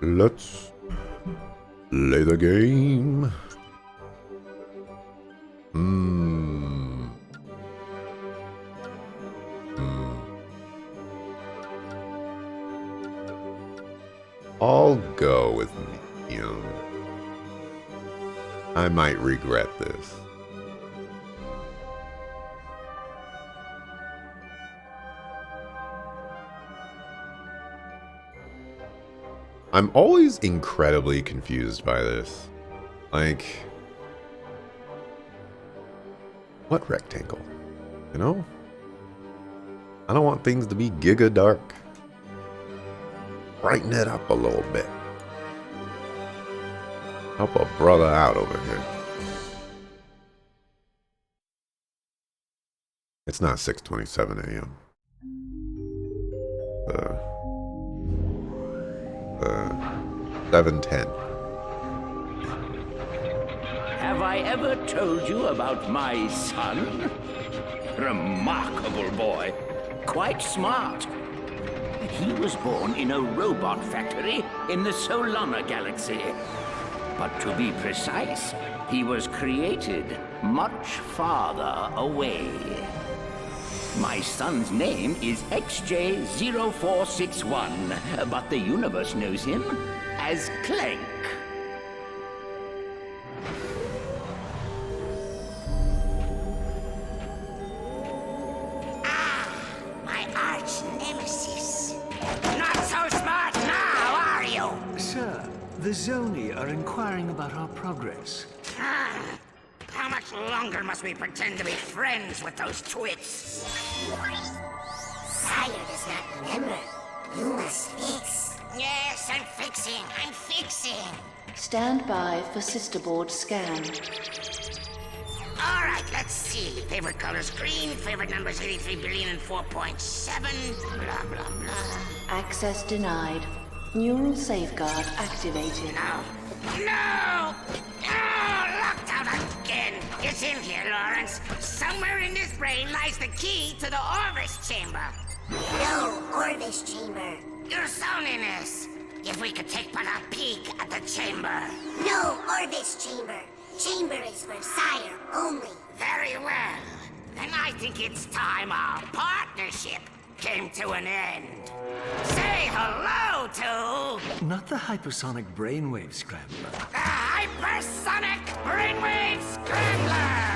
Let's play the game. I'll go with medium. I might regret this. I'm always incredibly confused by this. Like, what rectangle? You know? I don't want things to be giga dark. Brighten it up a little bit. Help a brother out over here. It's not 6:27 a.m. 7:10. Have I ever told you about my son? Remarkable boy. Quite smart. He was born in a robot factory in the Solana galaxy. But to be precise, he was created much farther away. My son's name is XJ0461, but the universe knows him as Clank. My arch nemesis. Not so smart now, are you? Sir, the Zoni are inquiring about our progress. How much longer must we pretend to be friends with those twits? Sire does not remember. You must fix. Yes, I'm fixing. Stand by for sisterboard scan. All right, let's see. Favorite color's green, favorite number's 83 billion and 4.7, blah, blah, blah. Access denied. Neural safeguard activated. No! Locked out again! It's in here, Lawrence. Somewhere in this brain lies the key to the Orbis chamber. No Orbis chamber. Your Zoniness. If we could take but a peek at the chamber. No Orbis chamber. Chamber is for Sire only. Very well. Then I think it's time our partnership came to an end. Say hello to... Not the hypersonic brainwave scrambler. the Hypersonic Brainwave Scrambler!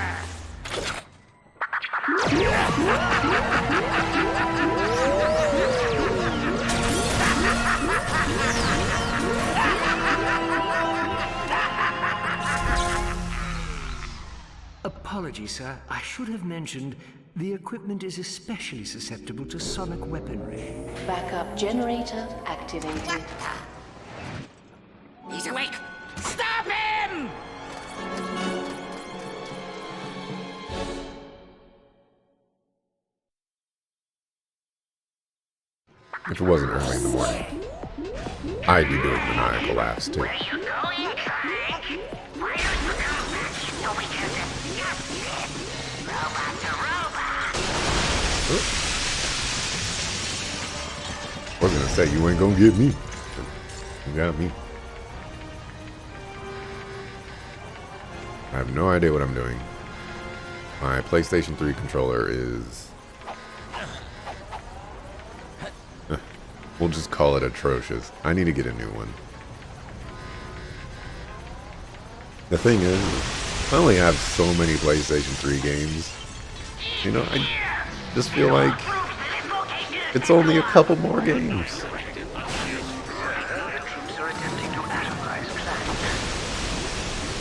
Apologies, sir. I should have mentioned the equipment is especially susceptible to sonic weaponry. Backup generator activated. What the? He's awake! Stop him! If it wasn't early in the morning, I'd be doing maniacal laughs too. Where you going, Clank? Where you going? So we can discuss it. Robot to robot. I was gonna say, you ain't gonna get me. You got me. I have no idea what I'm doing. My PlayStation 3 controller is... we'll just call it atrocious. I need to get a new one. The thing is, I only have so many PlayStation 3 games. You know, I just feel like it's only a couple more games.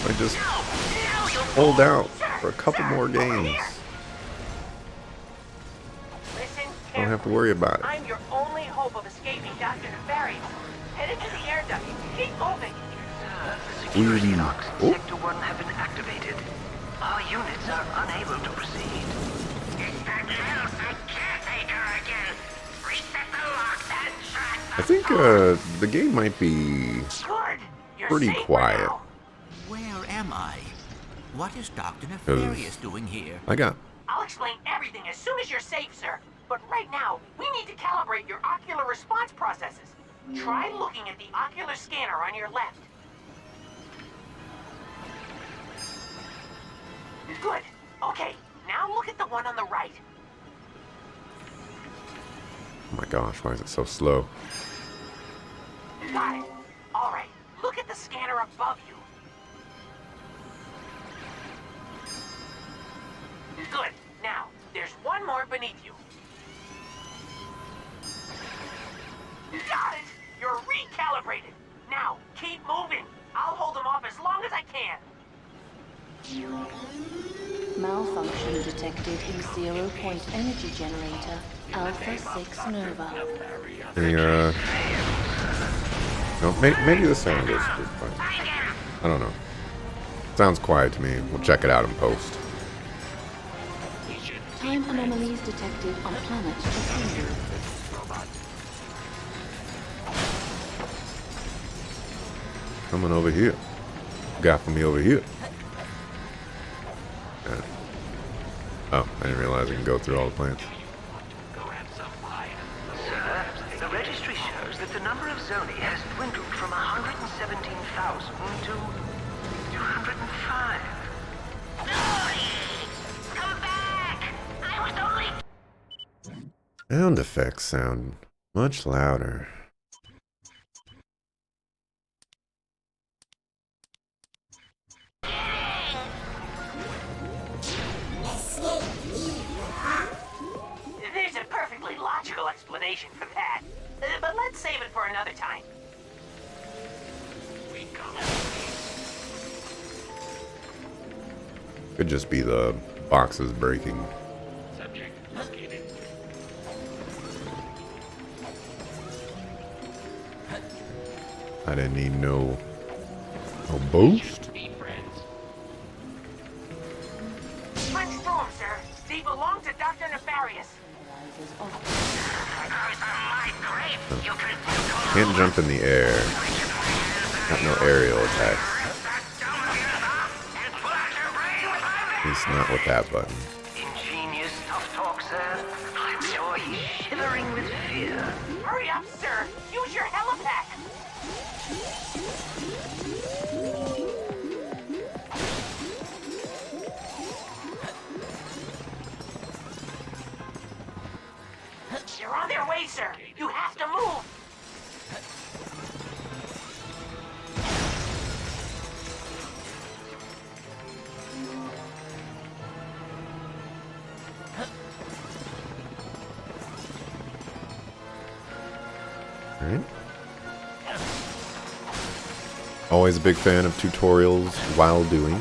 I just hold out for a couple more games. I don't have to worry about it. I'm your only hope of escaping Dr. Nefarious. Head into the air duct. Keep moving. Security locks in Sector 1 have been activated. Our units are unable to proceed. It's that little caretaker again. Reset the locks and track I think the game might be Good. You're pretty safe for quiet. now. Where am I? What is Dr. Nefarious doing here? I got... I'll explain everything as soon as you're safe, sir. But right now, we need to calibrate your ocular response processes. Try looking at the ocular scanner on your left. Good. Okay, now look at the one on the right. Oh my gosh, why is it so slow? Got it. All right, look at the scanner above you. Good. Now, there's one more beneath you. Got it! You're recalibrated. Now, keep moving. I'll hold them off as long as I can. Malfunction detected in 0-point energy generator Alpha 6 Nova. The, no, maybe the sound is fine. I don't know. Sounds quiet to me. We'll check it out in post. Time anomalies detected on planet Tatooine. Coming over here. Got for me over here. Oh, I didn't realize I can go through all the plants. Sir, the registry shows that the number of Zoni has dwindled from 117,000 to 205. Come back! I was only... Sound effects sound much louder. There's a perfectly logical explanation for that. But let's save it for another time. Could just be the boxes breaking. I didn't need no boost. Punch through 'em, sir. They belong to Dr. Nefarious. Can't jump in the air. Got no aerial attacks. At least not with that button. Ingenious tough talk, sir. I'm sure he's shivering with fear. Hurry up, sir. Use your helipack. They're on their way, sir. You have to move. Alright. Always a big fan of tutorials while doing.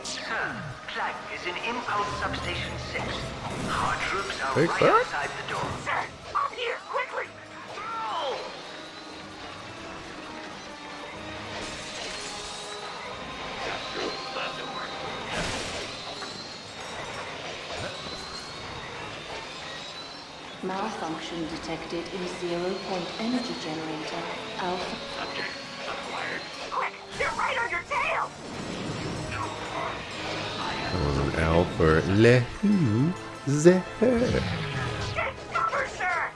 Sir, Clank is in Impulse Substation 6. Our troops are Take right that. outside the door. Sir, up here, quickly. Malfunction detected in 0-point energy generator Alpha. Quick, they're right on your tail. That was an L for Lehu Zeher. Get cover, sir.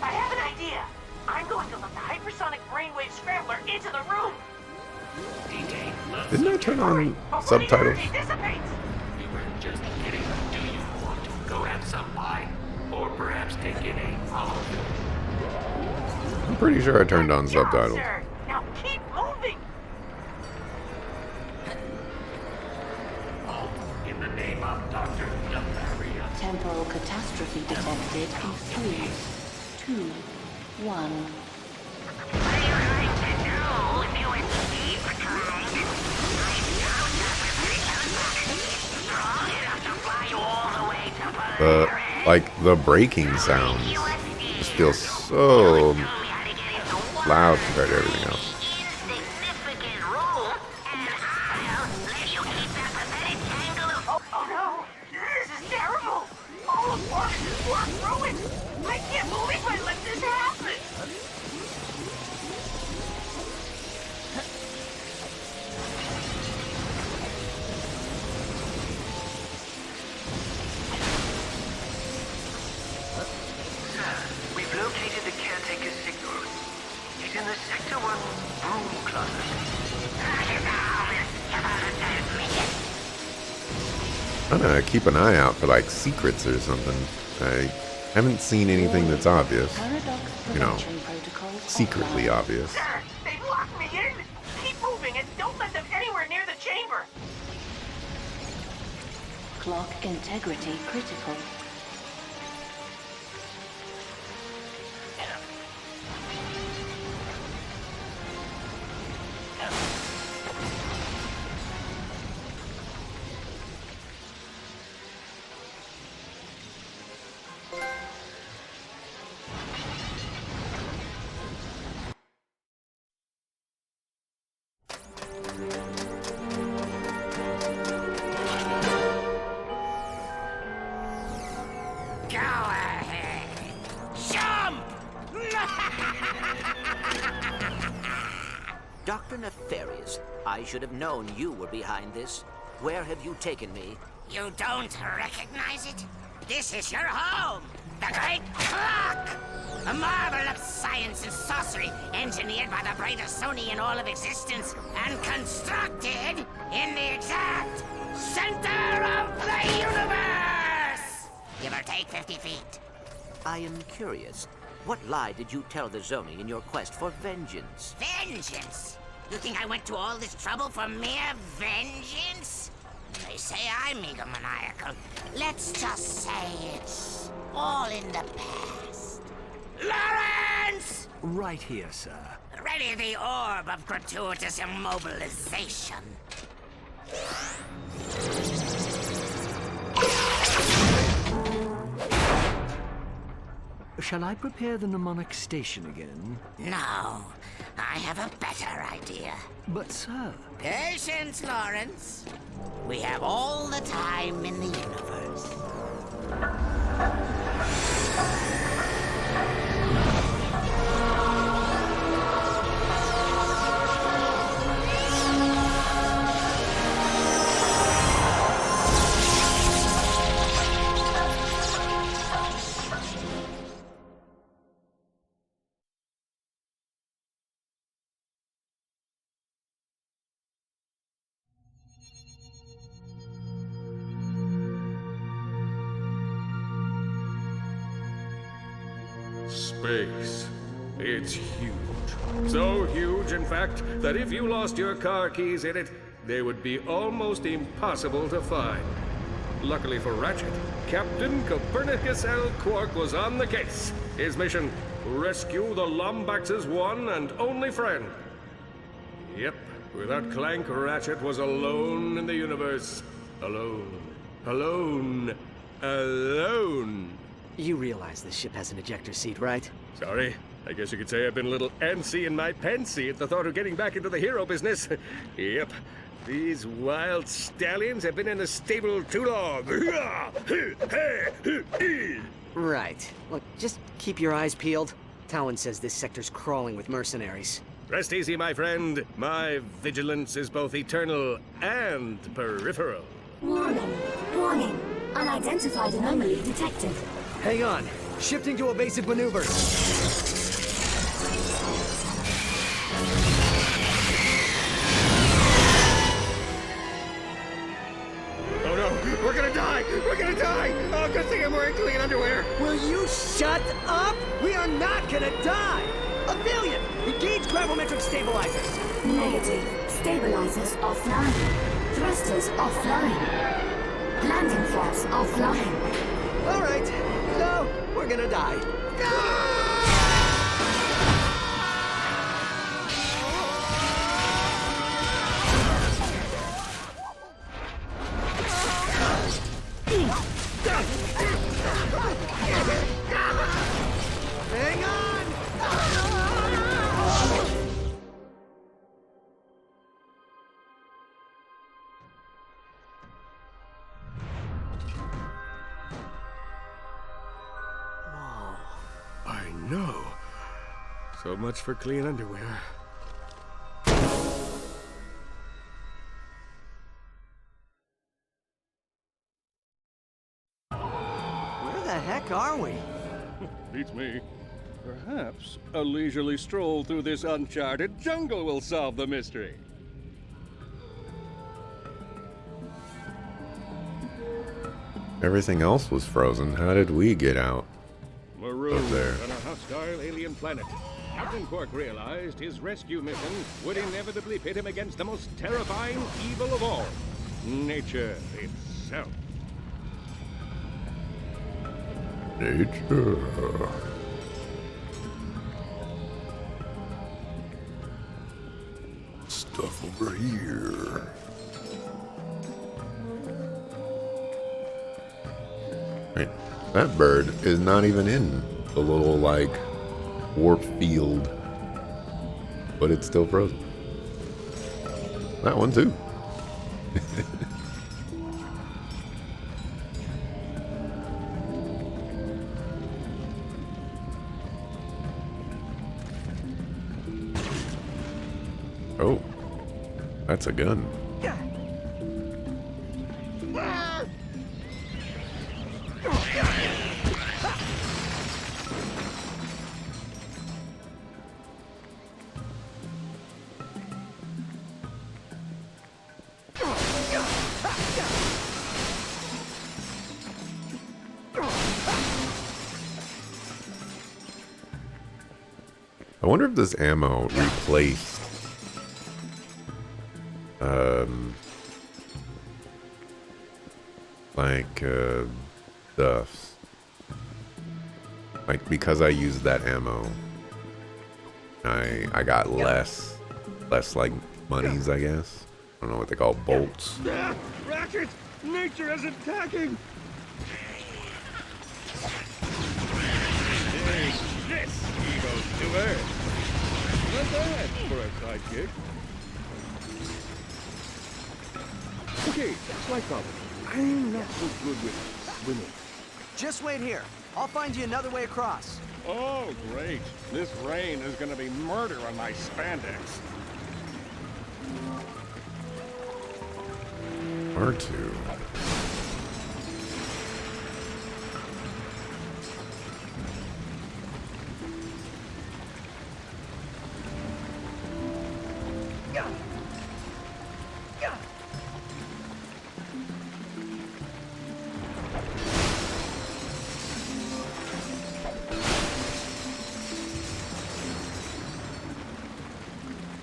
I have an idea. I'm going to let the hypersonic brainwave scrambler into the room. Didn't I turn on Before the subtitles? energy dissipates. Just kidding. Do you want to go have some pie? Or perhaps take in a hollow? I'm pretty sure I turned on Good job, subtitles. sir. Now keep moving. In the name of Dr. Nefarious. Temporal catastrophe detected in 3, 2, 1. What are you going to do if you escape, Clank? Strong enough to fly you all the way to Polaris. Like the braking sounds just feel so loud compared to everything else. Insignificant room, and I'll let you keep that pathetic tangle of... Oh no, this is terrible. All of Orbis is work ruined. I can't believe I let this happen. I'm gonna keep an eye out for like secrets or something. I haven't seen anything that's obvious. You know, secretly obvious. Sir, they've locked me in! Keep moving and don't let them anywhere near the chamber! Clock integrity critical. Go ahead. Jump! Dr. Nefarious, I should have known you were behind this. Where have you taken me? You don't recognize it? This is your home! The Great Clock! A marvel of science and sorcery, engineered by the brightest Sony in all of existence, and constructed in the exact center of the universe! Give or take 50 feet. I am curious. What lie did you tell the Zoni in your quest for vengeance? Vengeance? You think I went to all this trouble for mere vengeance? They say I'm egomaniacal. Let's just say it's all in the past. Lawrence! Right here, sir. Ready the orb of gratuitous immobilization. Shall I prepare the mnemonic station again? No, I have a better idea. But, sir... Patience, Lawrence. We have all the time in the universe. Space. It's huge. So huge, in fact, that if you lost your car keys in it, they would be almost impossible to find. Luckily for Ratchet, Captain Copernicus L. Quark was on the case. His mission, rescue the Lombax's one and only friend. Yep, without Clank, Ratchet was alone in the universe. Alone. Alone. Alone. You realize this ship has an ejector seat, right? Sorry. I guess you could say I've been a little antsy in my pantsy at the thought of getting back into the hero business. Yep. These wild stallions have been in the stable too long. Right. Look, just keep your eyes peeled. Talon says this sector's crawling with mercenaries. Rest easy, my friend. My vigilance is both eternal and peripheral. Warning. Warning. Unidentified anomaly detected. Hang on. Shifting to evasive maneuvers. Oh no, we're gonna die! We're gonna die! Oh, good thing I'm wearing clean underwear! Will you shut up? We are not gonna die! Aphelion, engage gravimetric stabilizers. Negative. Stabilizers offline. Thrusters offline. Landing flaps offline. All right. So, we're gonna die. Hang on! I know. So much for clean underwear. Where the heck are we? Beats me. Perhaps a leisurely stroll through this uncharted jungle will solve the mystery. Everything else was frozen. How did we get out? Marooned there. on a hostile alien planet, Captain Quark realized his rescue mission would inevitably pit him against the most terrifying evil of all, nature itself. Nature. Stuff over here. Wait, that bird is not even in the little, like, warp field. But it's still frozen. That one, too. Oh, that's a gun. I wonder if this ammo replaced like stuff. Like, because I used that ammo, I got less like monies, I guess. I don't know what they call bolts. Ratchet! Nature is attacking! Take this, evildoer! Not bad for a sidekick. Okay, slight problem. I'm not so good with swimming. Just wait here. I'll find you another way across. Oh, great. This rain is gonna be murder on my spandex. R2.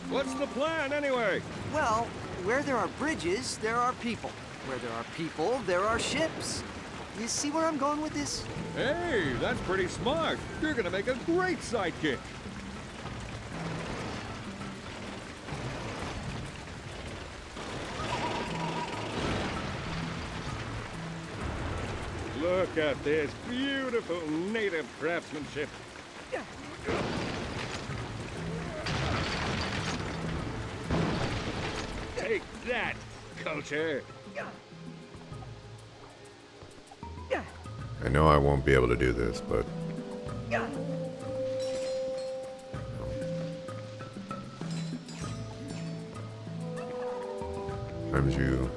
What's the plan, anyway? Well, where there are bridges, there are people. Where there are people, there are ships. You see where I'm going with this? Hey, that's pretty smart. You're gonna make a great sidekick. Look at this beautiful native craftsmanship. Take that, culture. I know I won't be able to do this, but sometimes you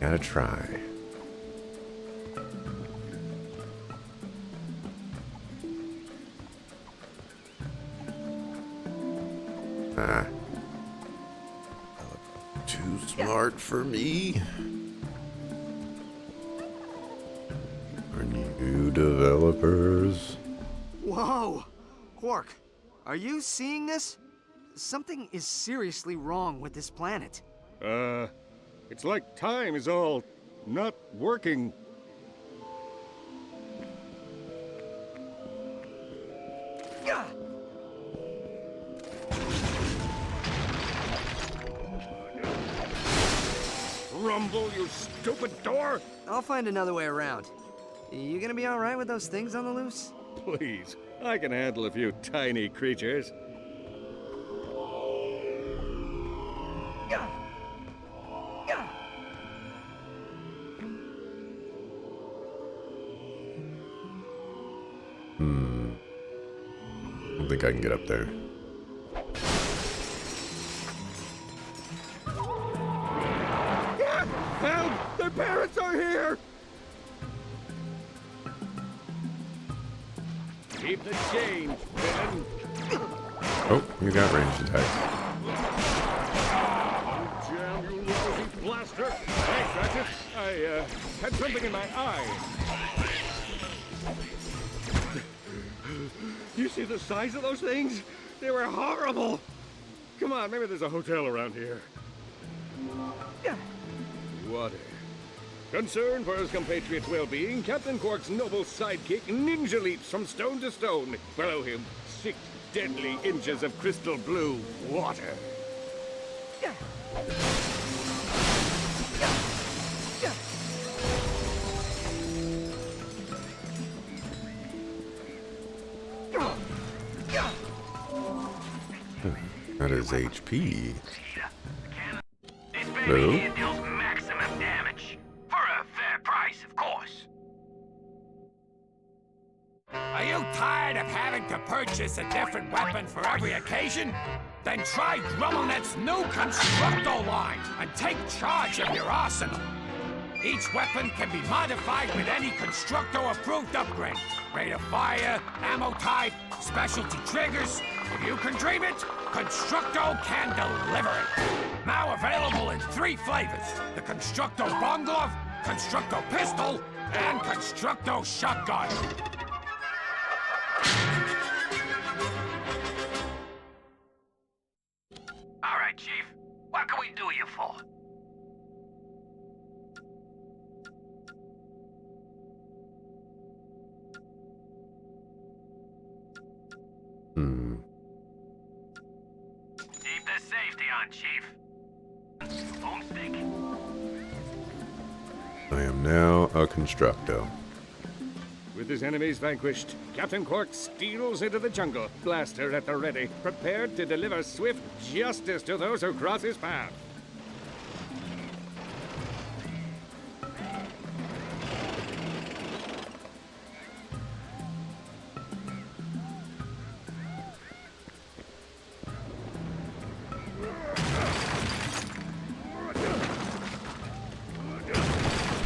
gotta try. Ah. Too smart for me. Our new developers. Whoa! Quark, are you seeing this? Something is seriously wrong with this planet. It's like time is all not working. Rumble, you stupid door! I'll find another way around. You gonna be all right with those things on the loose? Please, I can handle a few tiny creatures. I don't think I can get up there. Help! Their parents are here! Keep the change, villain. Oh, you got ranged attacks. Damn you lousy blaster! Thanks, Ratchet. I had something in my eye. You see the size of those things? They were horrible. Come on, maybe there's a hotel around here. Water. Concerned for his compatriot's well-being, Captain Quark's noble sidekick ninja leaps from stone to stone. Below him, 6 deadly inches of crystal blue water. That is HP. This Blue? baby here deals maximum damage. For a fair price, of course. Are you tired of having to purchase a different weapon for every occasion? Then try Grummelnet's new Constructo line and take charge of your arsenal. Each weapon can be modified with any Constructo-approved upgrade. Rate of fire, ammo type, specialty triggers. If you can dream it, Constructo can deliver it. Now available in 3 flavors. The Constructo Bomb Glove, Constructo Pistol, and Constructo Shotgun. All right, Chief. What can we do you for? Keep the safety on, Chief. Boomstick. I am now a Constructo. With his enemies vanquished, Captain Quark steals into the jungle, blaster at the ready, prepared to deliver swift justice to those who cross his path.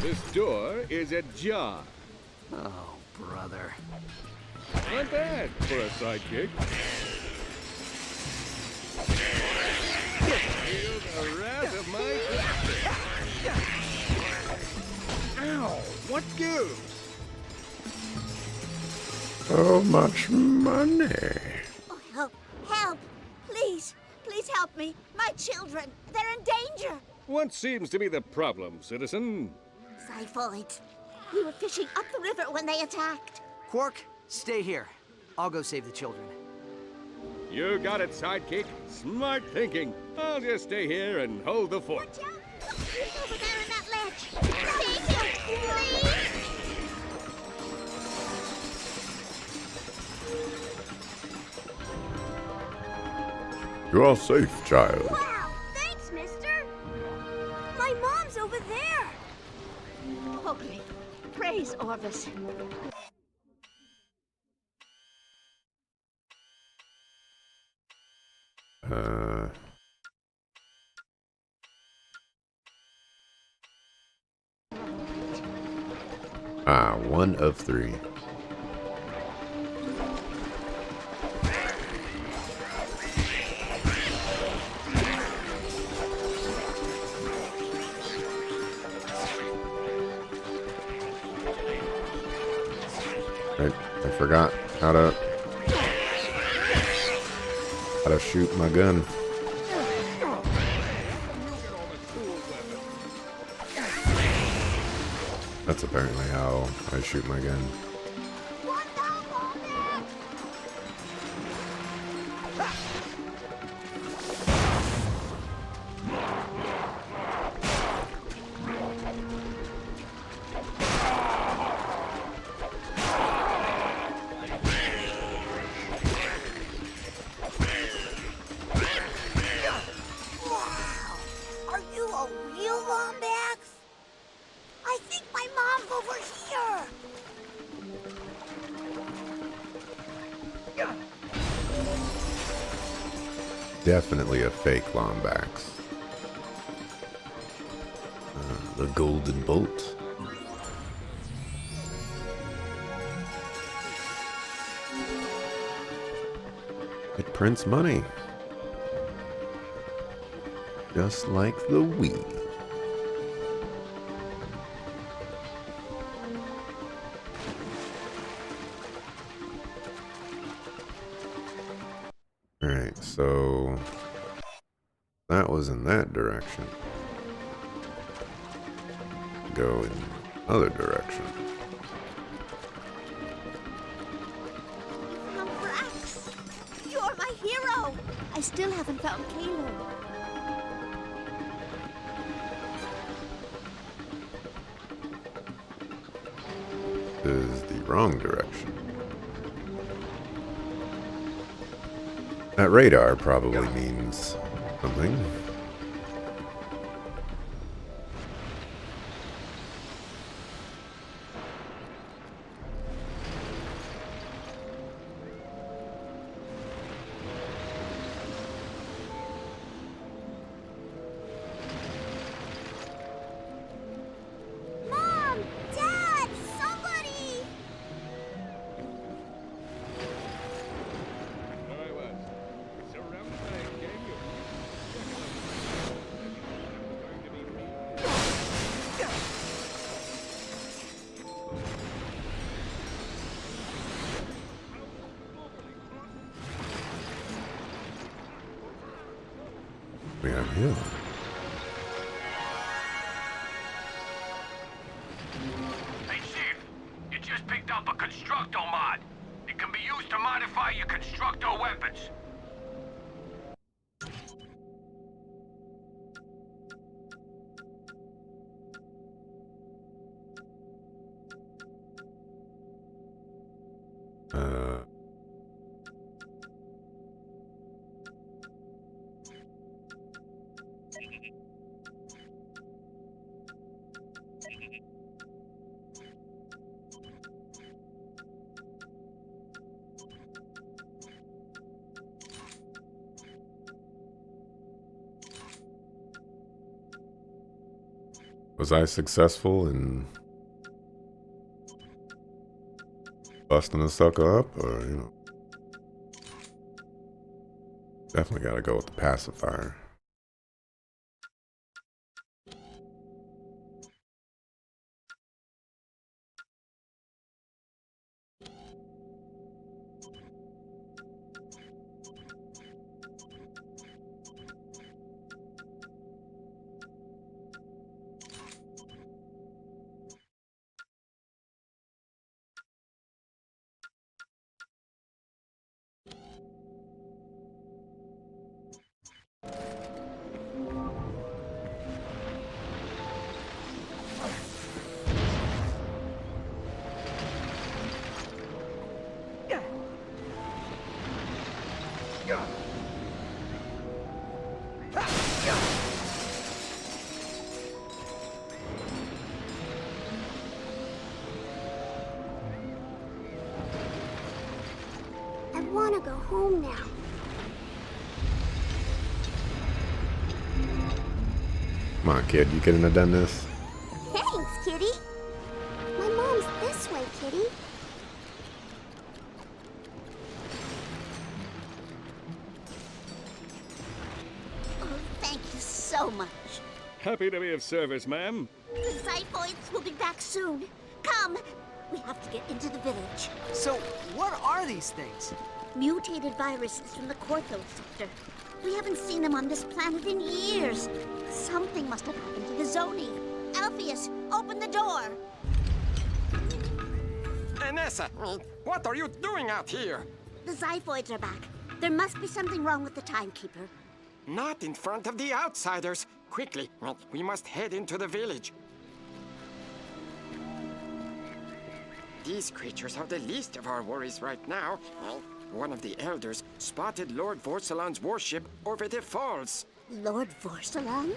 This door is ajar. Oh, brother. Not bad for a sidekick. Feel the wrath of my blaster. Ow! What gives? So much money. Oh, help! Help! Please! Please help me! My children! They're in danger! What seems to be the problem, citizen? Typhoid. We were fishing up the river when they attacked. Quark, stay here. I'll go save the children. You got it, sidekick. Smart thinking. I'll just stay here and hold the fort. Watch out! He's over there in that ledge! Save him! Please! You are safe, child. Wow! Thanks, mister! My mom's over there! Oh, great. Praise Orvis. One of 3. I forgot how to shoot my gun. That's apparently how I shoot my gun. Are you a real Lombax? I think my mom's over here. Definitely a fake Lombax. The Golden Bolt. It prints money. Just like the Wii. Alright, so that was in that direction. Go in the other direction. Rex! You're my hero! I still haven't found Caleb. This is the wrong direction. That radar probably means something. Mom! Dad! Somebody! We have here. Hey, Chief. You just picked up a Constructo mod. It can be used to modify your Constructo weapons. Was I successful in busting a sucker up, or, you know? Definitely gotta go with the pacifier. I want to go home now. Come on, kid, you couldn't have done this? Thanks, Kitty. My mom's this way, Kitty. Oh, thank you so much. Happy to be of service, ma'am. The Xiphoids will be back soon. Come, we have to get into the village. So, what are these things? Mutated viruses from the Corthos sector. We haven't seen them on this planet in years. Something must have happened to the Zoni. Alpheus, open the door. Anessa, what are you doing out here? The Xiphoids are back. There must be something wrong with the Timekeeper. Not in front of the outsiders. Quickly, we must head into the village. These creatures are the least of our worries right now. One of the elders spotted Lord Vorsalon's warship over the falls. Lord Vorsalon?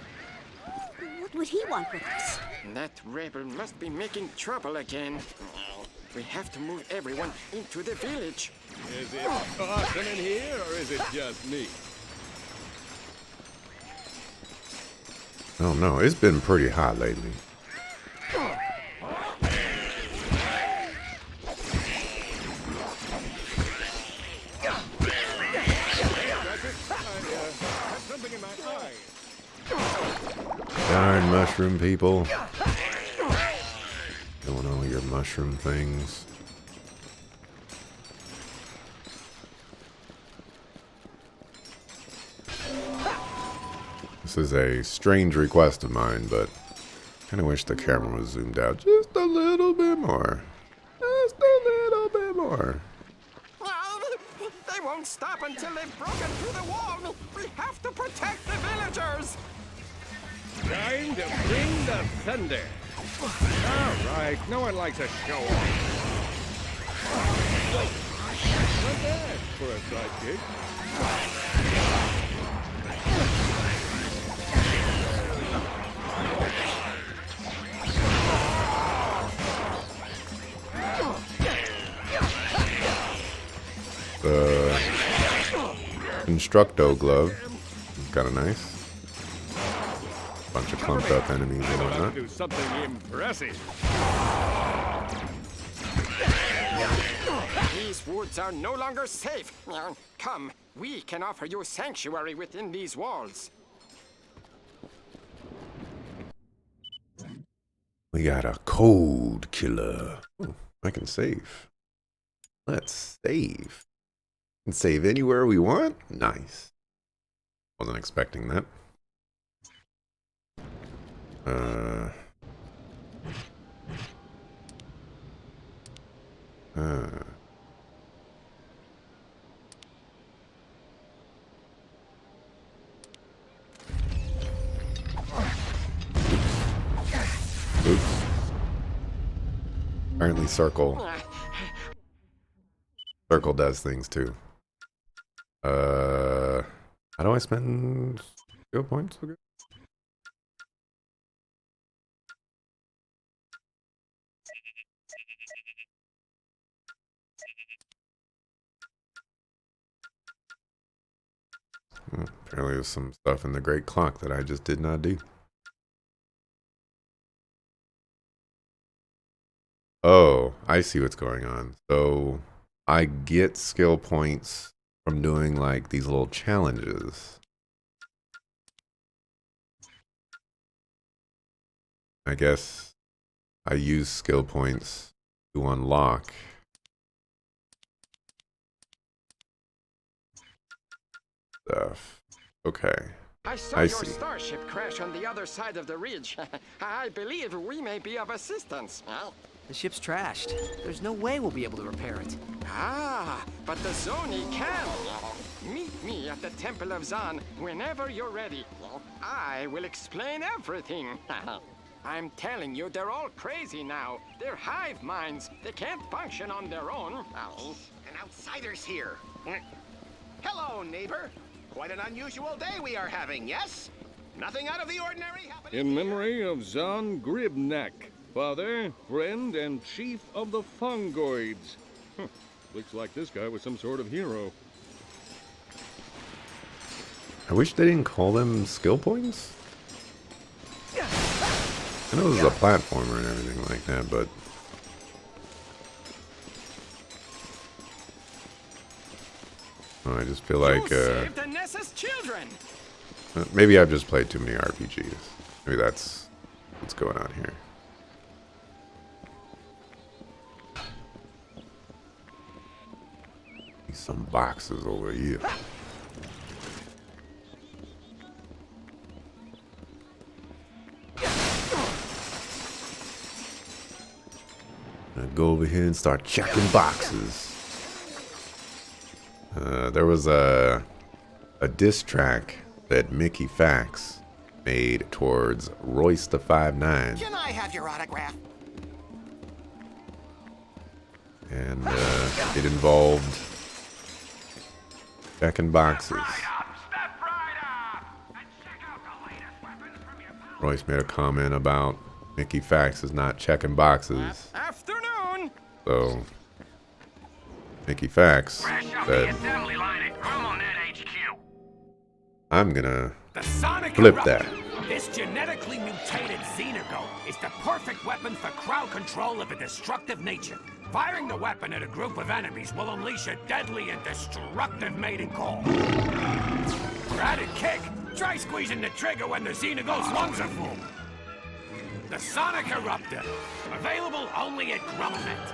What would he want with us? That rebel must be making trouble again. We have to move everyone into the village. Is it awesome in here, or is it just me? Oh no, it's been pretty hot lately. mushroom people. Doing all your mushroom things. This is a strange request of mine, but I kind of wish the camera was zoomed out just a little bit more. Just a little bit more. They won't stop until they've broken through the wall. We have to protect the villagers. Time to bring the thunder. All right, no one likes a show off. Not bad for a sidekick. The Constructo glove is kind of nice. Bunch of clumped up enemies and whatnot. Do something impressive. These woods are no longer safe. Come, we can offer you sanctuary within these walls. We got a code killer. Ooh, I can save. Let's save. And save anywhere we want? Nice. Wasn't expecting that. Oops. Apparently circle does things too. How do I spend skill points? Okay. Apparently there's some stuff in the Great Clock that I just did not do. Oh, I see what's going on. So I get skill points from doing like these little challenges. I guess I use skill points to unlock stuff. Okay. I saw your starship crash on the other side of the ridge. I believe we may be of assistance. The ship's trashed. There's no way we'll be able to repair it. Ah, but the Zoni can. Meet me at the Temple of Zan whenever you're ready. I will explain everything. I'm telling you, they're all crazy now. They're hive minds. They can't function on their own. An outsider's here. Hello, neighbor. Quite an unusual day we are having, yes? Nothing out of the ordinary happening. In memory of Zan Gribnak, father, friend, and chief of the Fungoids. Looks like this guy was some sort of hero. I wish they didn't call them skill points. I know this is a platformer and everything like that, but I just feel like maybe I've just played too many RPGs. Maybe that's what's going on here. Some boxes over here. I'll go over here and start checking boxes. There was a diss track that Mickey Fax made towards Royce the 5'9". Can I have your autograph? And it involved checking boxes. Royce made a comment about Mickey Fax is not checking boxes. Afternoon. So Mickey Fax said, I'm gonna flip that. This genetically mutated Xenogo is the perfect weapon for crowd control of a destructive nature. Firing the weapon at a group of enemies will unleash a deadly and destructive mating call. For added kick, try squeezing the trigger when the Xenogo's lungs are full. The Sonic Eruptor. Available only at Grummet.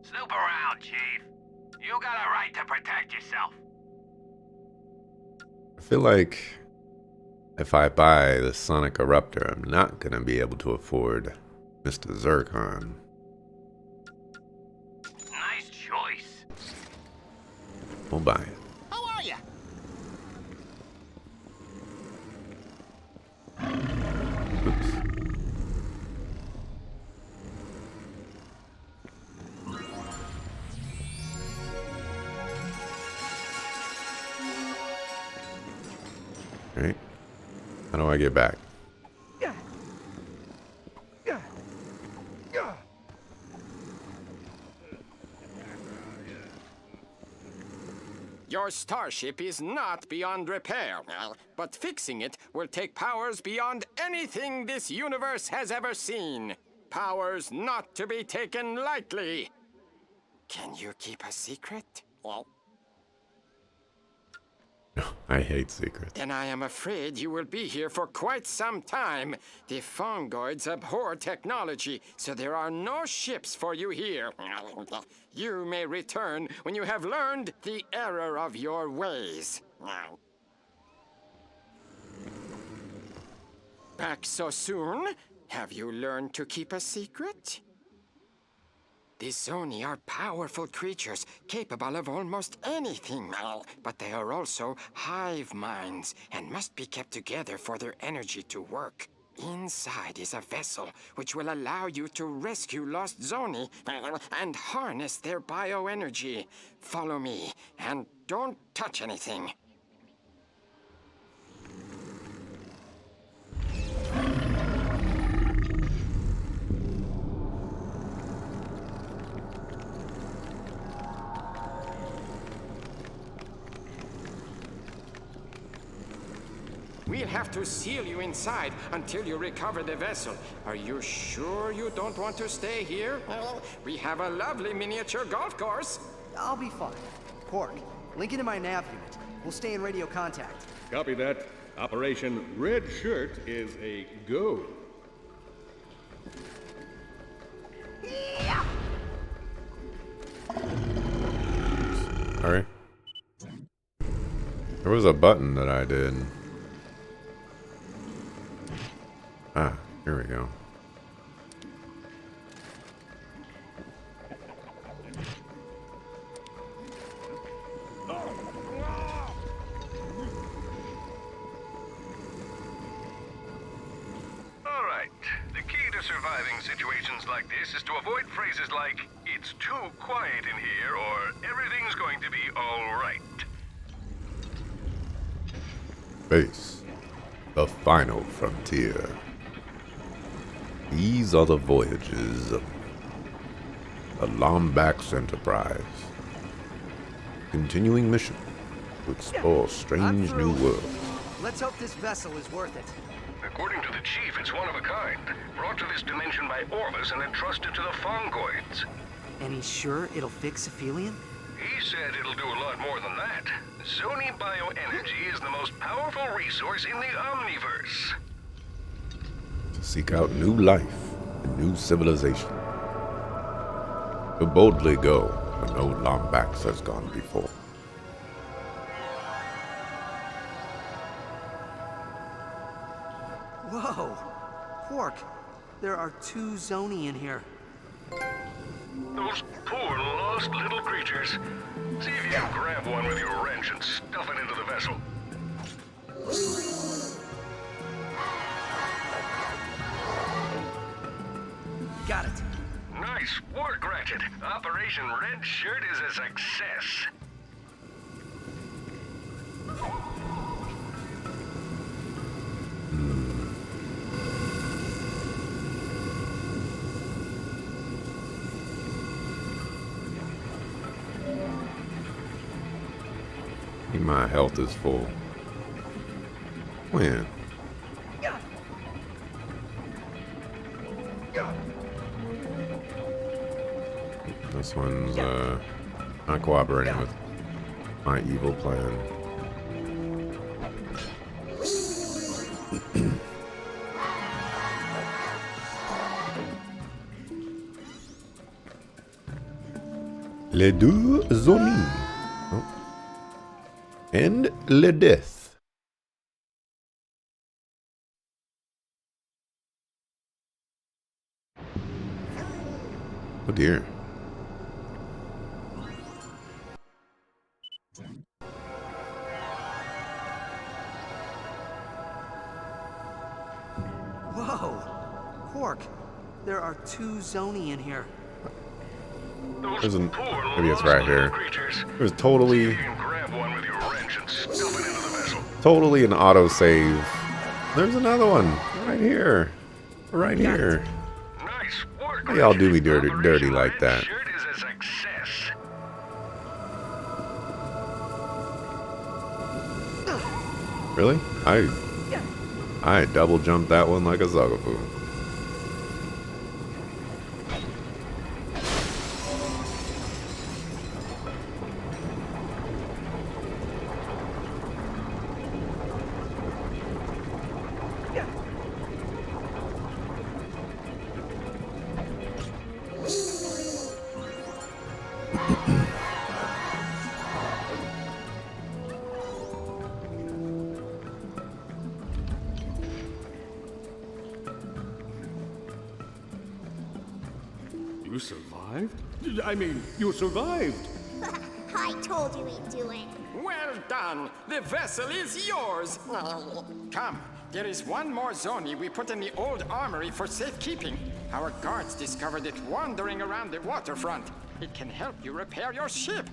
Snoop around, Chief. You got a right to protect yourself. I feel like if I buy the Sonic Eruptor, I'm not going to be able to afford Mr. Zircon. Nice choice. We'll buy it. How are you? Oops. Alright. How do I get back? Your starship is not beyond repair, but fixing it will take powers beyond anything this universe has ever seen. Powers not to be taken lightly. Can you keep a secret? I hate secrets. Then I am afraid you will be here for quite some time. The Fongoids abhor technology, so there are no ships for you here. You may return when you have learned the error of your ways. Back so soon? Have you learned to keep a secret? The Zoni are powerful creatures, capable of almost anything, but they are also hive minds and must be kept together for their energy to work. Inside is a vessel which will allow you to rescue lost Zoni and harness their bioenergy. Follow me, and don't touch anything. We'll have to seal you inside until you recover the vessel. Are you sure you don't want to stay here? We have a lovely miniature golf course. I'll be fine. Quark, link into my nav unit. We'll stay in radio contact. Copy that. Operation Red Shirt is a go. Sorry. There was a button that I did. Ah, here we go. All right. The key to surviving situations like this is to avoid phrases like, "It's too quiet in here," or "Everything's going to be all right." Base. The final frontier. These are the voyages of the Lombax Enterprise. Continuing mission to explore strange new worlds. Let's hope this vessel is worth it. According to the Chief, it's one of a kind. Brought to this dimension by Orvis and entrusted to the Fongoids. And he's sure it'll fix Aphelion? He said it'll do a lot more than that. Zoni bioenergy is the most powerful resource in the Omniverse. To seek out new life and new civilization. To boldly go where no Lombax has gone before. Whoa! Quark, there are 2 Zoni in here. Those poor lost little creatures. See if you can grab one with your wrench and stuff it into the vessel. Got it. Nice work, Ratchet. Operation Red Shirt is a success. My health is full. When? This one's not cooperating with my evil plan. Les deux zones. Oh. And le death. Oh dear. Whoa! Quark, there are 2 Zoni in here. There's an, maybe it's right here. There's totally an autosave. There's another one right here. Right here. Why y'all do me dirty like that? Really? I double jumped that one like a Zugapoo. You survived? I mean, you survived! I told you he'd do it. Well done. The vessel is yours. Come, there is one more Zoni we put in the old armory for safekeeping. Our guards discovered it wandering around the waterfront. It can help you repair your ship.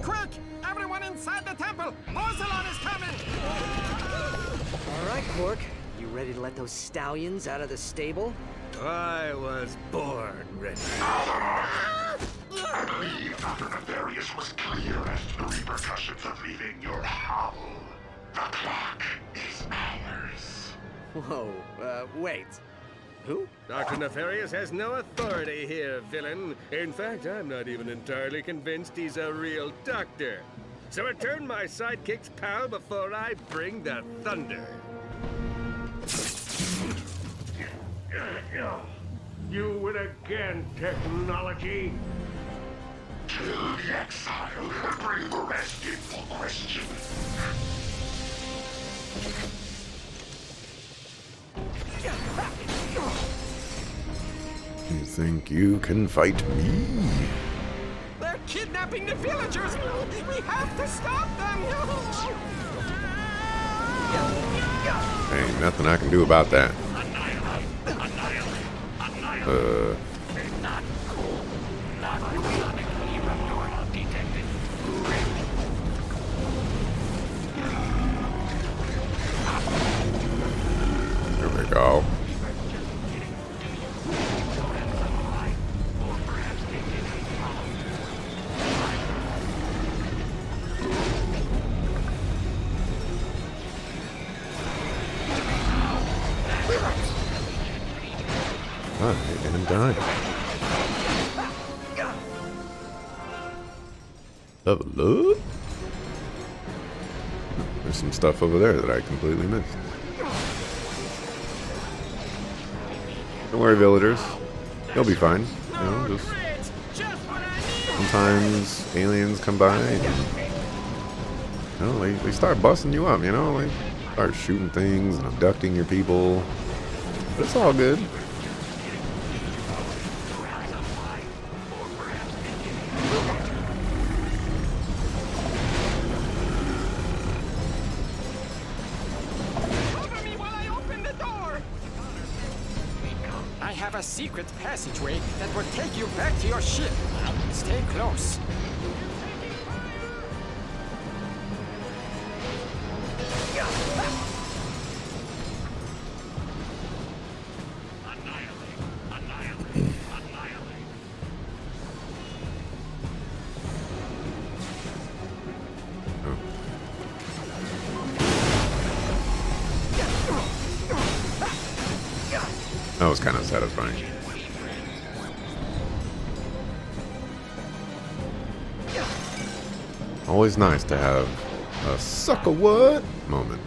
Quick! Everyone inside the temple! Orzelon is coming! All right, Quark. You ready to let those stallions out of the stable? I was born ready. I believe Dr. Nefarious was clear as to the repercussions of leaving your hovel. The clock is ours. Whoa, wait. Who? Dr. Nefarious has no authority here, villain. In fact, I'm not even entirely convinced he's a real doctor. So return my sidekick's pal before I bring the thunder. You win again, technology. Kill the exile and bring the rest in for question. You think you can fight me? They're kidnapping the villagers! We have to stop them! Ain't nothing I can do about that. There we go. And done. Level up. There's some stuff over there that I completely missed. Don't worry, villagers. You'll be fine. You know, just sometimes aliens come by and, you know, they start busting you up, you know, they start shooting things and abducting your people. But it's all good. I have a secret passageway that will take you back to your ship. Stay close. That was kind of satisfying. Always nice to have a sucker what moment.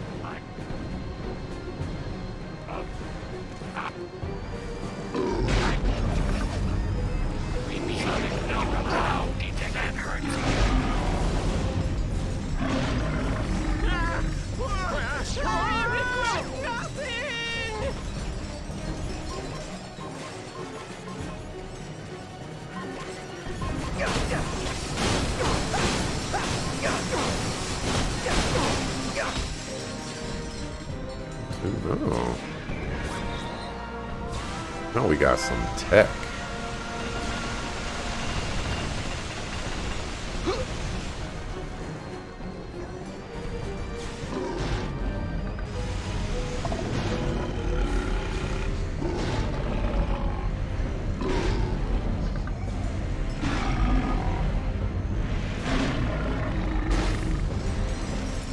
Oh. Now we got some tech.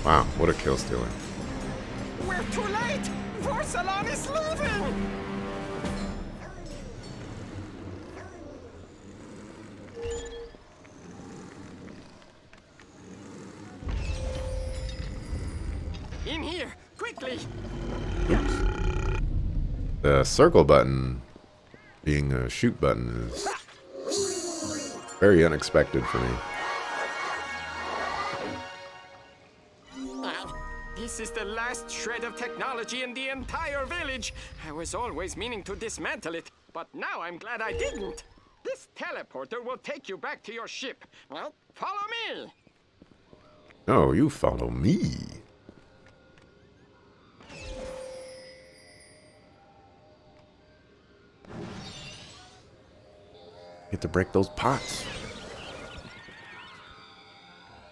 Wow, what a kill stealer. We're too late! Vorsalon is leaving! In here, quickly! Oops. The circle button being a shoot button is very unexpected for me. This is the last shred of technology in the entire village. I was always meaning to dismantle it, but now I'm glad I didn't. This teleporter will take you back to your ship. Well, follow me! Oh, you follow me. Get to break those pots.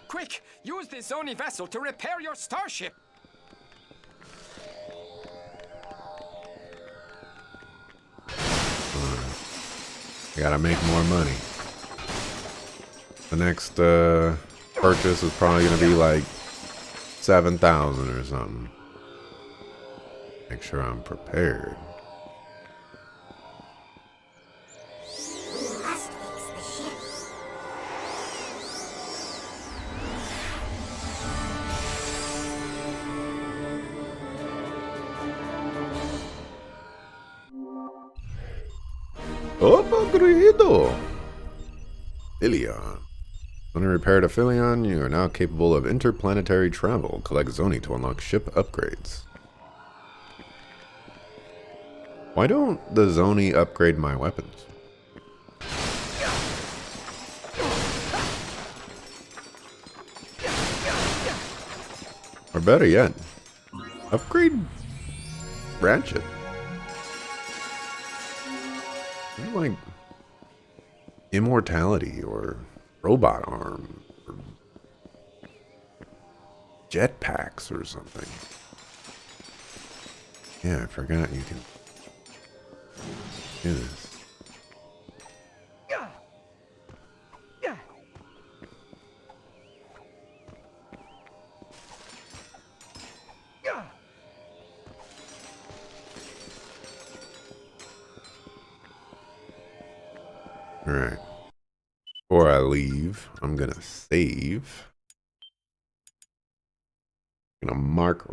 Quick, use this Zoni vessel to repair your starship. I gotta make more money. The next purchase is probably gonna be like 7,000 or something. Make sure I'm prepared. Upgrado! Philion. When you repaired a Philion, you are now capable of interplanetary travel. Collect Zoni to unlock ship upgrades. Why don't the Zoni upgrade my weapons? Or better yet, upgrade Ratchet. Like immortality or robot arm or jetpacks or something. Yeah, I forgot you can do this. Alright. Before I leave, I'm gonna save. I'm gonna mark